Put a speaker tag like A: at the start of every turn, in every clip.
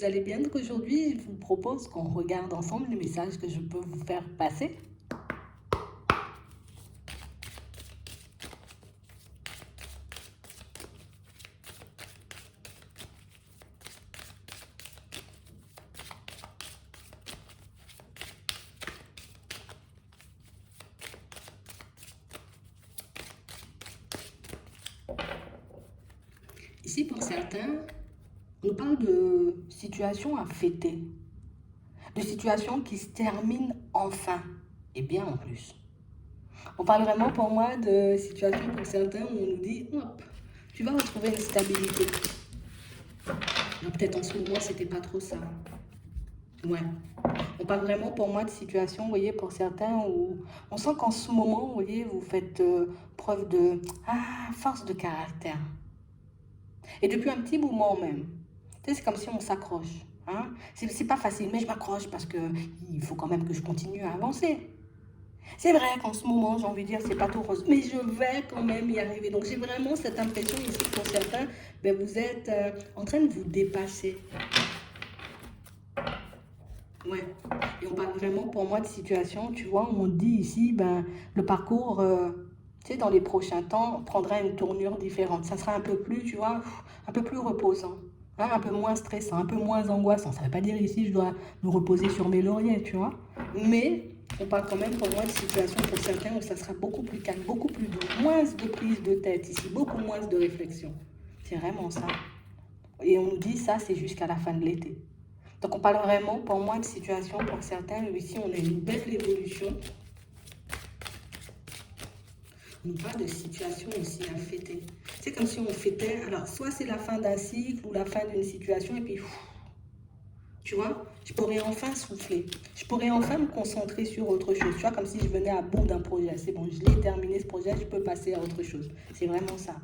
A: allez bien. Donc aujourd'hui, je vous propose qu'on regarde ensemble les messages que je peux vous faire passer. Ici, pour certains, on parle de situations à fêter, de situations qui se terminent enfin, et bien en plus. On parle vraiment pour moi de situations pour certains où on nous dit, hop, tu vas retrouver une stabilité. Peut-être en ce moment, c'était pas trop ça. Ouais. On parle vraiment pour moi de situations, vous voyez, pour certains où on sent qu'en ce moment, vous voyez, vous faites preuve de force de caractère. Et depuis un petit moment même, tu sais, c'est comme si on s'accroche. Hein? C'est pas facile, mais je m'accroche parce que il faut quand même que je continue à avancer. C'est vrai qu'en ce moment, j'ai envie de dire, c'est pas tout rose, mais je vais quand même y arriver. Donc j'ai vraiment cette impression ici pour certains, ben, vous êtes en train de vous dépasser. Ouais. Et on parle vraiment pour moi de situation, tu vois, on dit ici, ben, le parcours, tu sais, dans les prochains temps, prendra une tournure différente. Ça sera un peu plus, tu vois, un peu plus reposant, hein, un peu moins stressant, un peu moins angoissant. Ça ne veut pas dire ici, je dois me reposer sur mes lauriers, tu vois. Mais on parle quand même pour moi de situation pour certains où ça sera beaucoup plus calme, beaucoup plus doux, moins de prise de tête ici, beaucoup moins de réflexion. C'est vraiment ça. Et on nous dit ça, c'est jusqu'à la fin de l'été. Donc on parle vraiment pour moi de situation pour certains. Ici, on a une belle évolution. On parle de situation aussi à fêter. C'est comme si on fêtait, alors soit c'est la fin d'un cycle ou la fin d'une situation et puis, tu vois, je pourrais enfin souffler. Je pourrais enfin me concentrer sur autre chose. Tu vois, comme si je venais à bout d'un projet. C'est bon, je l'ai terminé ce projet, je peux passer à autre chose. C'est vraiment ça.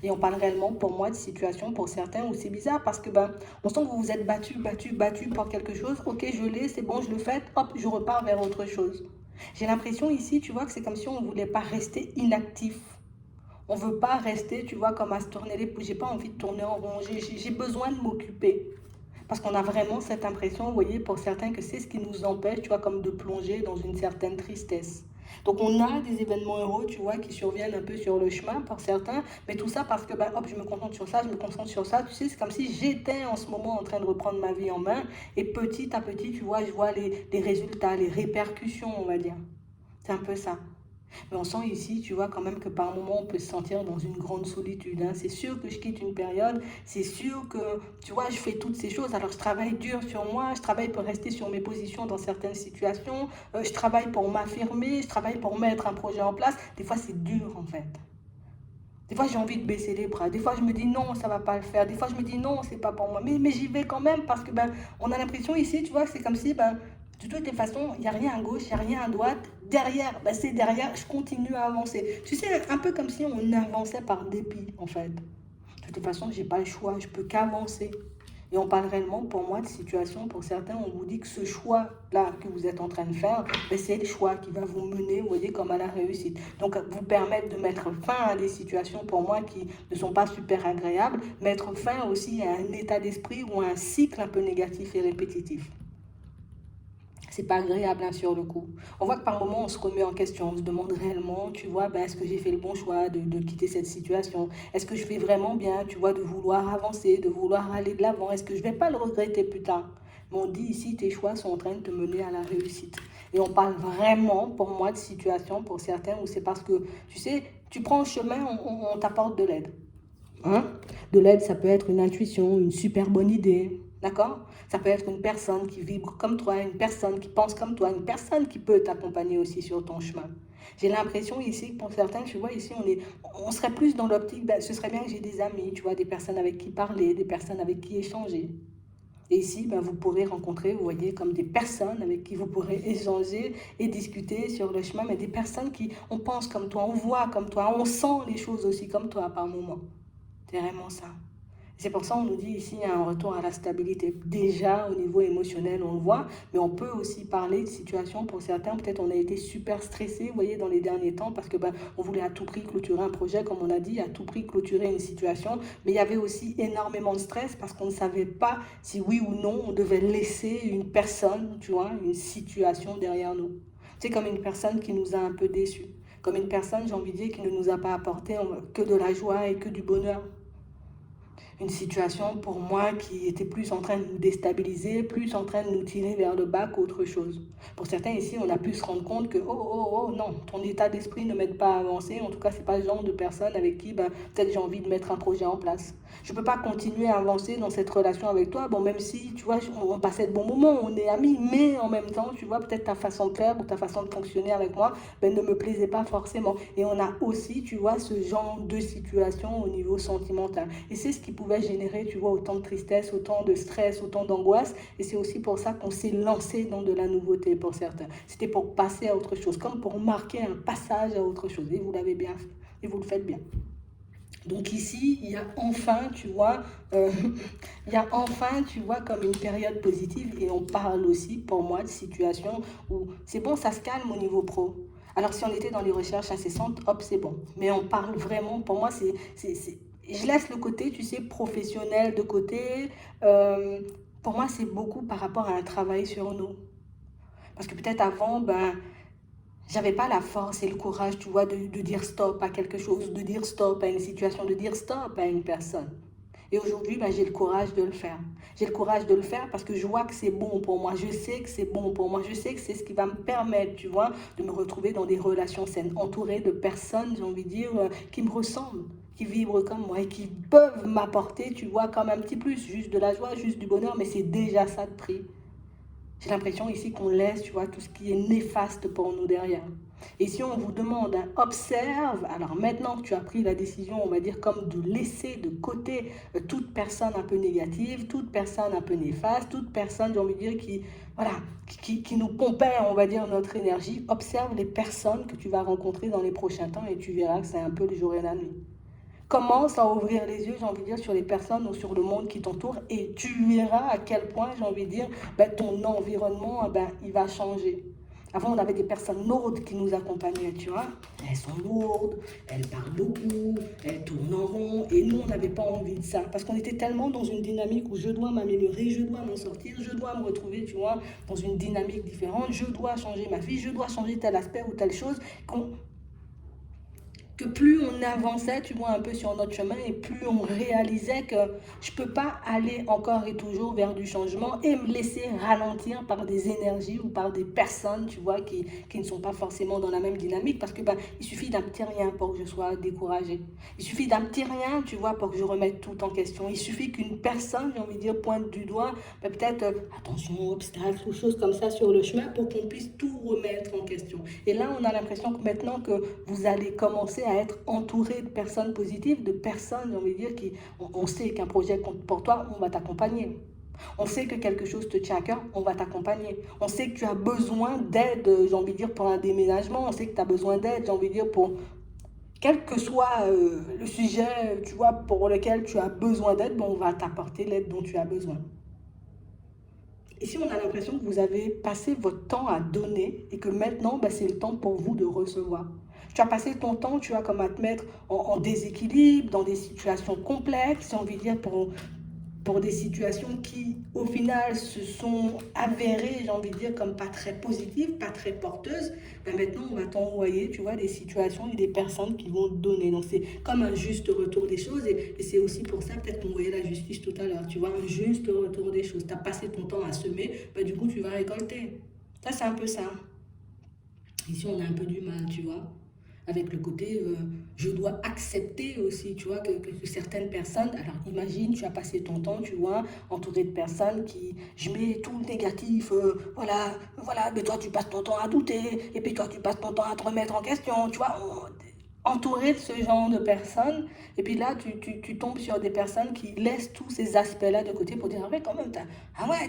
A: Et on parle réellement pour moi de situation pour certains où c'est bizarre parce que ben, on sent que vous vous êtes battu pour quelque chose. Ok, je l'ai, c'est bon, je le fais, hop, je repars vers autre chose. J'ai l'impression ici, tu vois, que c'est comme si on ne voulait pas rester inactif. On ne veut pas rester, tu vois, comme à se tourner les pouces. J'ai pas envie de tourner en rond. J'ai besoin de m'occuper. Parce qu'on a vraiment cette impression, vous voyez, pour certains, que c'est ce qui nous empêche, tu vois, comme de plonger dans une certaine tristesse. Donc on a des événements heureux, tu vois, qui surviennent un peu sur le chemin pour certains, mais tout ça parce que, ben, hop, je me concentre sur ça, je me concentre sur ça. Tu sais, c'est comme si j'étais en ce moment en train de reprendre ma vie en main, et petit à petit, tu vois, je vois les résultats, les répercussions, on va dire. C'est un peu ça. Mais on sent ici, tu vois, quand même que par moments, on peut se sentir dans une grande solitude. Hein. C'est sûr que je quitte une période, c'est sûr que, tu vois, je fais toutes ces choses. Alors, je travaille dur sur moi, je travaille pour rester sur mes positions dans certaines situations, je travaille pour m'affirmer, je travaille pour mettre un projet en place. Des fois, c'est dur, en fait. Des fois, j'ai envie de baisser les bras. Des fois, je me dis non, ça va pas le faire. Des fois, je me dis non, c'est pas pour moi. Mais j'y vais quand même parce que ben, on a l'impression ici, tu vois, que c'est comme si, ben, de toutes les façons, il n'y a rien à gauche, il n'y a rien à droite. Derrière, ben, c'est derrière, je continue à avancer. Tu sais, un peu comme si on avançait par dépit, en fait. De toute façon, j'ai pas le choix, je peux qu'avancer. Et on parle réellement, pour moi, de situation. Pour certains, on vous dit que ce choix-là que vous êtes en train de faire, ben, c'est le choix qui va vous mener, vous voyez, comme à la réussite. Donc, vous permettre de mettre fin à des situations, pour moi, qui ne sont pas super agréables, mettre fin aussi à un état d'esprit ou à un cycle un peu négatif et répétitif. C'est pas agréable hein, sur le coup. On voit que par moments on se remet en question, on se demande réellement, tu vois, ben, est-ce que j'ai fait le bon choix de quitter cette situation? Est-ce que je fais vraiment bien, tu vois, de vouloir avancer, de vouloir aller de l'avant? Est-ce que je vais pas le regretter plus tard? Mais on dit ici, tes choix sont en train de te mener à la réussite. Et on parle vraiment, pour moi, de situation, pour certains, où c'est parce que, tu sais, tu prends le chemin, on t'apporte de l'aide. Hein? De l'aide, ça peut être une intuition, une super bonne idée, d'accord? Ça peut être une personne qui vibre comme toi, une personne qui pense comme toi, une personne qui peut t'accompagner aussi sur ton chemin. J'ai l'impression ici, pour certains, tu vois, ici, on serait plus dans l'optique, ben, ce serait bien que j'ai des amis, tu vois, des personnes avec qui parler, des personnes avec qui échanger. Et ici, ben, vous pourrez rencontrer, vous voyez, comme des personnes avec qui vous pourrez échanger et discuter sur le chemin, mais des personnes qui, on pense comme toi, on voit comme toi, on sent les choses aussi comme toi par moment. C'est vraiment ça. C'est pour ça qu'on nous dit ici, il y a un retour à la stabilité. Déjà, au niveau émotionnel, on le voit, mais on peut aussi parler de situations pour certains. Peut-être on a été super stressé, vous voyez, dans les derniers temps, parce que on voulait à tout prix clôturer un projet, comme on a dit, à tout prix clôturer une situation. Mais il y avait aussi énormément de stress parce qu'on ne savait pas si oui ou non on devait laisser une personne, tu vois, une situation derrière nous. C'est comme une personne qui nous a un peu déçus. Comme une personne, j'ai envie de dire, qui ne nous a pas apporté que de la joie et que du bonheur. Une situation pour moi qui était plus en train de nous déstabiliser, plus en train de nous tirer vers le bas qu'autre chose. Pour certains ici, on a pu se rendre compte que non, ton état d'esprit ne m'aide pas à avancer. En tout cas, c'est pas le genre de personne avec qui peut-être j'ai envie de mettre un projet en place. Je peux pas continuer à avancer dans cette relation avec toi. Bon, même si, tu vois, on passait de bons moments, on est amis, mais en même temps, tu vois, peut-être ta façon de faire ou ta façon de fonctionner avec moi ne me plaisait pas forcément. Et on a aussi, tu vois, ce genre de situation au niveau sentimental. Et c'est ce qui pouvait générer, tu vois, autant de tristesse, autant de stress, autant d'angoisse. Et c'est aussi pour ça qu'on s'est lancé dans de la nouveauté pour certains. C'était pour passer à autre chose, comme pour marquer un passage à autre chose. Et vous l'avez bien fait. Et vous le faites bien. Donc ici, il y a enfin, tu vois, il y a enfin, tu vois, comme une période positive. Et on parle aussi, pour moi, de situations où c'est bon, ça se calme au niveau pro. Alors si on était dans les recherches incessantes, hop, c'est bon. Mais on parle vraiment, pour moi, je laisse le côté, tu sais, professionnel de côté. Pour moi, c'est beaucoup par rapport à un travail sur nous. Parce que peut-être avant, j'avais pas la force et le courage, tu vois, de dire stop à quelque chose, de dire stop à une situation, de dire stop à une personne. Et aujourd'hui, j'ai le courage de le faire. J'ai le courage de le faire parce que je vois que c'est bon pour moi. Je sais que c'est bon pour moi. Je sais que c'est ce qui va me permettre, tu vois, de me retrouver dans des relations saines, entourée de personnes, j'ai envie de dire, qui me ressemblent, qui vibrent comme moi et qui peuvent m'apporter, tu vois, comme un petit plus, juste de la joie, juste du bonheur, mais c'est déjà ça de prix. J'ai l'impression ici qu'on laisse, tu vois, tout ce qui est néfaste pour nous derrière. Et si on vous demande, observe, alors maintenant que tu as pris la décision, on va dire, comme de laisser de côté toute personne un peu négative, toute personne un peu néfaste, toute personne, j'ai envie de dire, voilà, qui nous pompait, on va dire, notre énergie, observe les personnes que tu vas rencontrer dans les prochains temps et tu verras que c'est un peu le jour et la nuit. Commence à ouvrir les yeux, j'ai envie de dire, sur les personnes ou sur le monde qui t'entoure et tu verras à quel point, j'ai envie de dire, ton environnement, il va changer. Avant, on avait des personnes lourdes qui nous accompagnaient, tu vois. Elles sont lourdes, elles parlent beaucoup, elles tournent en rond. Et nous, on n'avait pas envie de ça. Parce qu'on était tellement dans une dynamique où je dois m'améliorer, je dois m'en sortir, je dois me retrouver, tu vois, dans une dynamique différente. Je dois changer ma vie, je dois changer tel aspect ou telle chose. Que plus on avançait, tu vois, un peu sur notre chemin et plus on réalisait que je ne peux pas aller encore et toujours vers du changement et me laisser ralentir par des énergies ou par des personnes, tu vois, qui ne sont pas forcément dans la même dynamique parce que il suffit d'un petit rien pour que je sois découragée. Il suffit d'un petit rien, tu vois, pour que je remette tout en question. Il suffit qu'une personne, j'ai envie de dire, pointe du doigt, peut-être, attention, obstacle ou choses comme ça sur le chemin pour qu'on puisse tout remettre en question. Et là, on a l'impression que maintenant que vous allez commencer à être entouré de personnes positives, de personnes, j'ai envie de dire, on sait qu'un projet compte pour toi, on va t'accompagner. On sait que quelque chose te tient à cœur, on va t'accompagner. On sait que tu as besoin d'aide, j'ai envie de dire, pour un déménagement. On sait que tu as besoin d'aide, j'ai envie de dire, pour quel que soit le sujet, tu vois, pour lequel tu as besoin d'aide, on va t'apporter l'aide dont tu as besoin. Ici, on a l'impression que vous avez passé votre temps à donner et que maintenant, c'est le temps pour vous de recevoir. Tu as passé ton temps, tu as comme à te mettre en déséquilibre, dans des situations complexes, j'ai envie de dire, pour des situations qui, au final, se sont avérées, j'ai envie de dire, comme pas très positives, pas très porteuses. Maintenant, on va t'envoyer, tu vois, des situations et des personnes qui vont te donner. Donc, c'est comme un juste retour des choses. Et c'est aussi pour ça, peut-être qu'on voyait la justice tout à l'heure. Tu vois, un juste retour des choses. Tu as passé ton temps à semer, du coup, tu vas récolter. Ça, c'est un peu ça. Ici, on a un peu du mal, tu vois, avec le côté je dois accepter aussi, tu vois, que certaines personnes, alors imagine, tu as passé ton temps, tu vois, entouré de personnes qui, je mets tout le négatif, voilà, mais toi tu passes ton temps à douter, et puis toi tu passes ton temps à te remettre en question, tu vois, entouré de ce genre de personnes, et puis là tu tombes sur des personnes qui laissent tous ces aspects-là de côté pour dire, ah ouais, quand même,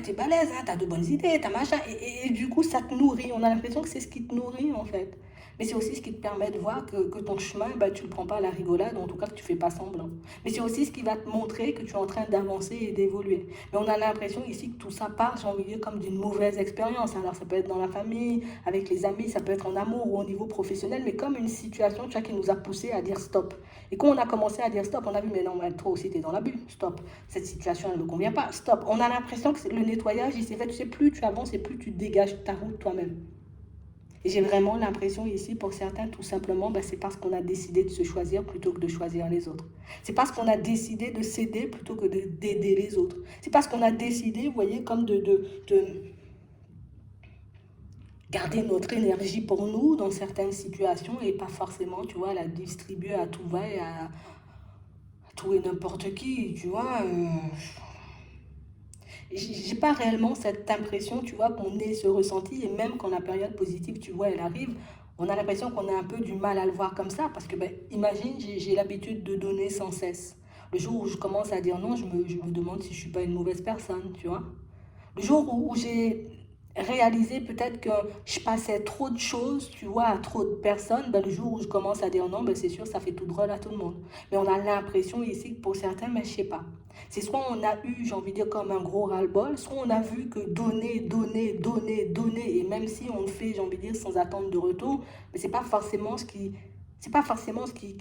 A: t'es balèze, hein, t'as de bonnes idées, t'as machin, et du coup ça te nourrit, on a l'impression que c'est ce qui te nourrit en fait. Mais c'est aussi ce qui te permet de voir que ton chemin, bah, tu ne le prends pas à la rigolade, ou en tout cas que tu ne fais pas semblant. Mais c'est aussi ce qui va te montrer que tu es en train d'avancer et d'évoluer. Mais on a l'impression ici que tout ça part, j'ai envie de dire, comme d'une mauvaise expérience. Alors ça peut être dans la famille, avec les amis, ça peut être en amour ou au niveau professionnel, mais comme une situation, tu vois, qui nous a poussé à dire stop. Et quand on a commencé à dire stop, on a vu, mais non, mais toi aussi, tu es dans l'abus, stop. Cette situation, elle ne me convient pas, stop. On a l'impression que le nettoyage, il s'est fait, tu sais, plus tu avances et plus tu dégages ta route toi-même. Et j'ai vraiment l'impression ici, pour certains, tout simplement, ben, c'est parce qu'on a décidé de se choisir plutôt que de choisir les autres. C'est parce qu'on a décidé de s'aider plutôt que d'aider les autres. C'est parce qu'on a décidé, vous voyez, comme de garder notre énergie pour nous dans certaines situations et pas forcément, tu vois, la distribuer à tout va et à tout et n'importe qui, tu vois. J'ai pas réellement cette impression, tu vois, qu'on ait ce ressenti, et même quand la période positive, tu vois, elle arrive, on a l'impression qu'on a un peu du mal à le voir comme ça, parce que, ben, imagine, j'ai l'habitude de donner sans cesse. Le jour où je commence à dire non, je me demande si je suis pas une mauvaise personne, tu vois. Le jour où j'ai réalisé peut-être que je passais trop de choses, tu vois, à trop de personnes, ben, le jour où je commence à dire non, ben, c'est sûr, ça fait tout drôle à tout le monde. Mais on a l'impression ici que pour certains, mais je sais pas. C'est soit on a eu, j'ai envie de dire, comme un gros ras-le-bol, soit on a vu que donner, donner, donner, donner, et même si on le fait, j'ai envie de dire, sans attendre de retour, mais c'est pas forcément ce qui, c'est pas forcément ce qui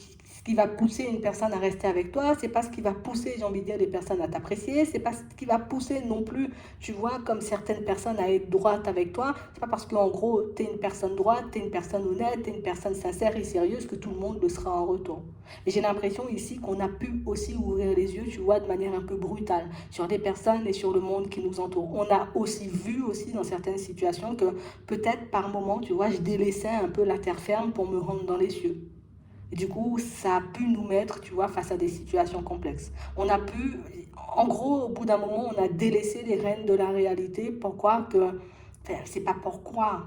A: va pousser une personne à rester avec toi, c'est pas ce qui va pousser, j'ai envie de dire, les personnes à t'apprécier, c'est pas ce qui va pousser non plus, tu vois, comme certaines personnes à être droite avec toi. C'est pas parce qu'en gros, tu es une personne droite, tu es une personne honnête, tu es une personne sincère et sérieuse que tout le monde le sera en retour. Et j'ai l'impression ici qu'on a pu aussi ouvrir les yeux, tu vois, de manière un peu brutale sur des personnes et sur le monde qui nous entoure. On a aussi vu aussi dans certaines situations que peut-être par moment, tu vois, je délaissais un peu la terre ferme pour me rendre dans les cieux. Et du coup, ça a pu nous mettre, tu vois, face à des situations complexes. On a pu, en gros, au bout d'un moment, on a délaissé les rênes de la réalité. Pourquoi que, enfin, c'est pas pourquoi.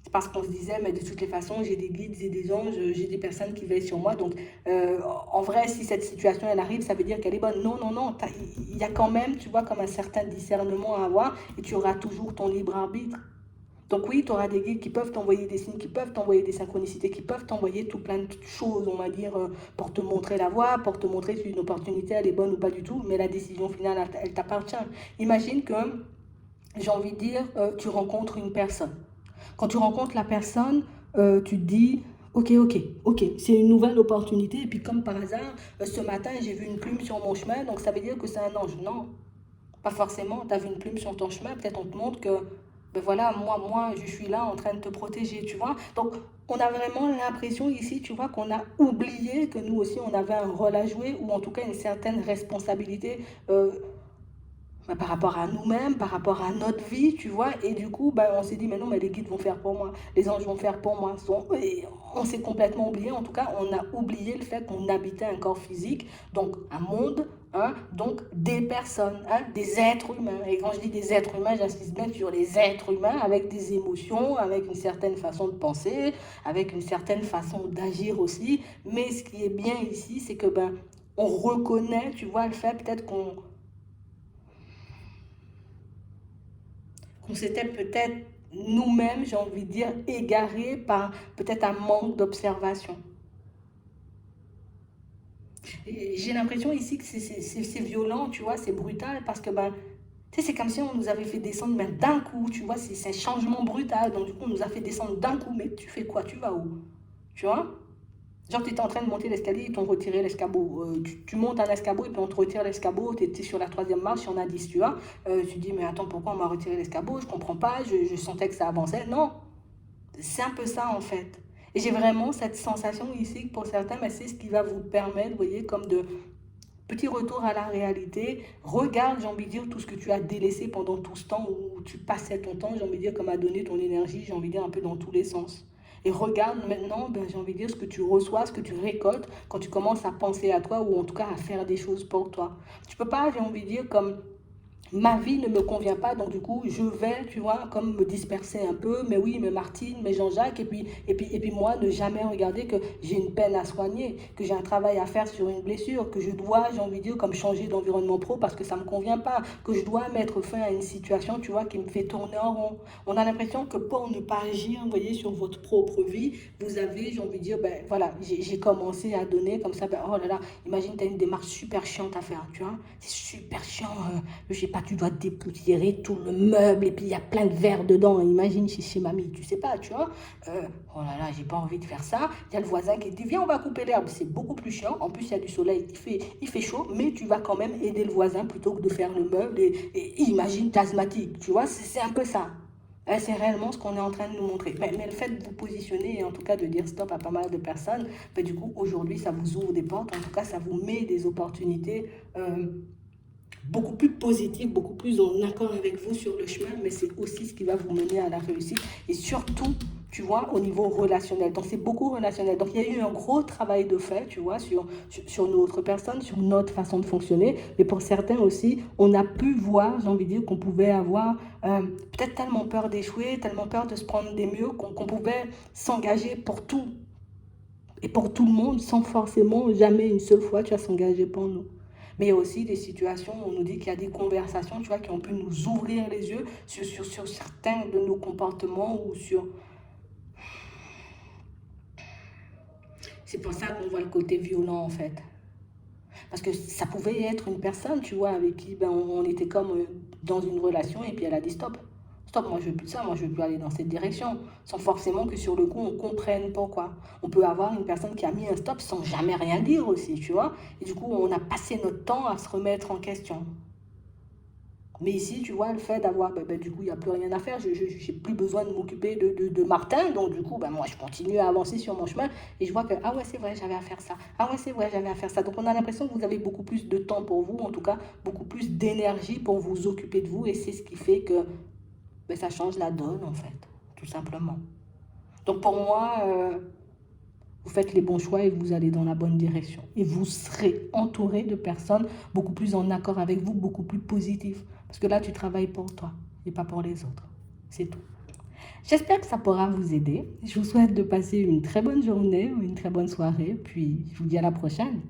A: C'est parce qu'on se disait, mais de toutes les façons, j'ai des guides, j'ai des anges, j'ai des personnes qui veillent sur moi. Donc, en vrai, si cette situation, elle arrive, ça veut dire qu'elle est bonne. Non, non, non. Il y a quand même, tu vois, comme un certain discernement à avoir et tu auras toujours ton libre arbitre. Donc oui, tu auras des guides qui peuvent t'envoyer des signes, qui peuvent t'envoyer des synchronicités, qui peuvent t'envoyer tout plein de choses, on va dire, pour te montrer la voie, pour te montrer si une opportunité, elle est bonne ou pas du tout, mais la décision finale, elle t'appartient. Imagine que, j'ai envie de dire, tu rencontres une personne. Quand tu rencontres la personne, tu te dis, ok, ok, ok, c'est une nouvelle opportunité, et puis comme par hasard, ce matin, j'ai vu une plume sur mon chemin, donc ça veut dire que c'est un ange. Non, pas forcément, tu as vu une plume sur ton chemin, peut-être on te montre que, ben voilà, moi, je suis là en train de te protéger, tu vois. Donc, on a vraiment l'impression ici, tu vois, qu'on a oublié que nous aussi, on avait un rôle à jouer, ou en tout cas une certaine responsabilité par rapport à nous-mêmes, par rapport à notre vie, tu vois. Et du coup, bah, on s'est dit, mais non, mais les guides vont faire pour moi, les anges vont faire pour moi. Et on s'est complètement oublié, en tout cas, on a oublié le fait qu'on habitait un corps physique, donc un monde, hein, donc des personnes, hein, des êtres humains. Et quand je dis des êtres humains, j'insiste bien sur les êtres humains avec des émotions, avec une certaine façon de penser, avec une certaine façon d'agir aussi. Mais ce qui est bien ici, c'est que ben, on reconnaît, tu vois, le fait peut-être qu'on s'était peut-être nous-mêmes, j'ai envie de dire, égarés par peut-être un manque d'observation. J'ai l'impression ici que c'est violent, tu vois, c'est brutal parce que ben, tu sais, c'est comme si on nous avait fait descendre mais d'un coup, tu vois, c'est un changement brutal. Donc du coup, on nous a fait descendre d'un coup, mais tu fais quoi? Tu vas où? Tu vois? Genre, tu étais en train de monter l'escalier, ils t'ont retiré l'escabeau. Tu montes un escabeau et puis on te retire l'escabeau. Tu étais sur la troisième marche, il y en a 10, tu vois. Tu te dis, mais attends, pourquoi on m'a retiré l'escabeau? Je comprends pas, je sentais que ça avançait. Non, c'est un peu ça en fait. Et j'ai vraiment cette sensation ici que pour certains, mais c'est ce qui va vous permettre, vous voyez, comme de petit retour à la réalité. Regarde, j'ai envie de dire, tout ce que tu as délaissé pendant tout ce temps où tu passais ton temps, j'ai envie de dire, comme à donner ton énergie, j'ai envie de dire, un peu dans tous les sens. Et regarde maintenant, ben, j'ai envie de dire, ce que tu reçois, ce que tu récoltes quand tu commences à penser à toi ou en tout cas à faire des choses pour toi. Tu peux pas, j'ai envie de dire, comme ma vie ne me convient pas, donc du coup, je vais, tu vois, comme me disperser un peu, mais oui, mais Martine, mais Jean-Jacques, et puis moi, ne jamais regarder que j'ai une peine à soigner, que j'ai un travail à faire sur une blessure, que je dois, j'ai envie de dire, comme changer d'environnement pro parce que ça ne me convient pas, que je dois mettre fin à une situation, tu vois, qui me fait tourner en rond. On a l'impression que pour ne pas agir, vous voyez, sur votre propre vie, vous avez, j'ai envie de dire, ben voilà, j'ai commencé à donner comme ça, ben oh là là, imagine, tu as une démarche super chiante à faire, tu vois, c'est super chiant, je sais pas, tu dois dépoussiérer tout le meuble et puis il y a plein de verres dedans. Imagine chez mamie, tu sais pas, tu vois. Oh là là, j'ai pas envie de faire ça. Il y a le voisin qui dit, viens, on va couper l'herbe. C'est beaucoup plus chiant. En plus, il y a du soleil, il fait chaud, mais tu vas quand même aider le voisin plutôt que de faire le meuble. Et imagine, t'es asthmatique, tu vois, c'est un peu ça. C'est réellement ce qu'on est en train de nous montrer. Mais le fait de vous positionner et en tout cas de dire stop à pas mal de personnes, ben, du coup, aujourd'hui, ça vous ouvre des portes. En tout cas, ça vous met des opportunités beaucoup plus positif, beaucoup plus en accord avec vous sur le chemin, mais c'est aussi ce qui va vous mener à la réussite. Et surtout, tu vois, au niveau relationnel. Donc, c'est beaucoup relationnel. Donc, il y a eu un gros travail de fait, tu vois, sur notre personne, sur notre façon de fonctionner. Mais pour certains aussi, on a pu voir, j'ai envie de dire, qu'on pouvait avoir peut-être tellement peur d'échouer, tellement peur de se prendre des murs, qu'on pouvait s'engager pour tout et pour tout le monde sans forcément jamais une seule fois, tu vas s'engager pour nous. Mais il y a aussi des situations où on nous dit qu'il y a des conversations, tu vois, qui ont pu nous ouvrir les yeux sur certains de nos comportements ou sur... C'est pour ça qu'on voit le côté violent, en fait. Parce que ça pouvait être une personne, tu vois, avec qui ben, on était comme dans une relation et puis elle a dit stop. Stop, moi je veux plus de ça, moi je veux plus aller dans cette direction. Sans forcément que sur le coup on comprenne pourquoi. On peut avoir une personne qui a mis un stop sans jamais rien dire aussi, tu vois. Et du coup on a passé notre temps à se remettre en question. Mais ici, tu vois, le fait d'avoir, du coup, il n'y a plus rien à faire, je n'ai plus besoin de m'occuper de Martin, donc du coup, moi, je continue à avancer sur mon chemin, et je vois que, ah ouais, c'est vrai, j'avais à faire ça, ah ouais, c'est vrai, j'avais à faire ça. Donc on a l'impression que vous avez beaucoup plus de temps pour vous, en tout cas, beaucoup plus d'énergie pour vous occuper de vous, et c'est ce qui fait que ça change la donne, en fait, tout simplement. Donc pour moi, vous faites les bons choix et vous allez dans la bonne direction. Et vous serez entouré de personnes beaucoup plus en accord avec vous, beaucoup plus positives. Parce que là, tu travailles pour toi et pas pour les autres. C'est tout. J'espère que ça pourra vous aider. Je vous souhaite de passer une très bonne journée ou une très bonne soirée. Puis, je vous dis à la prochaine.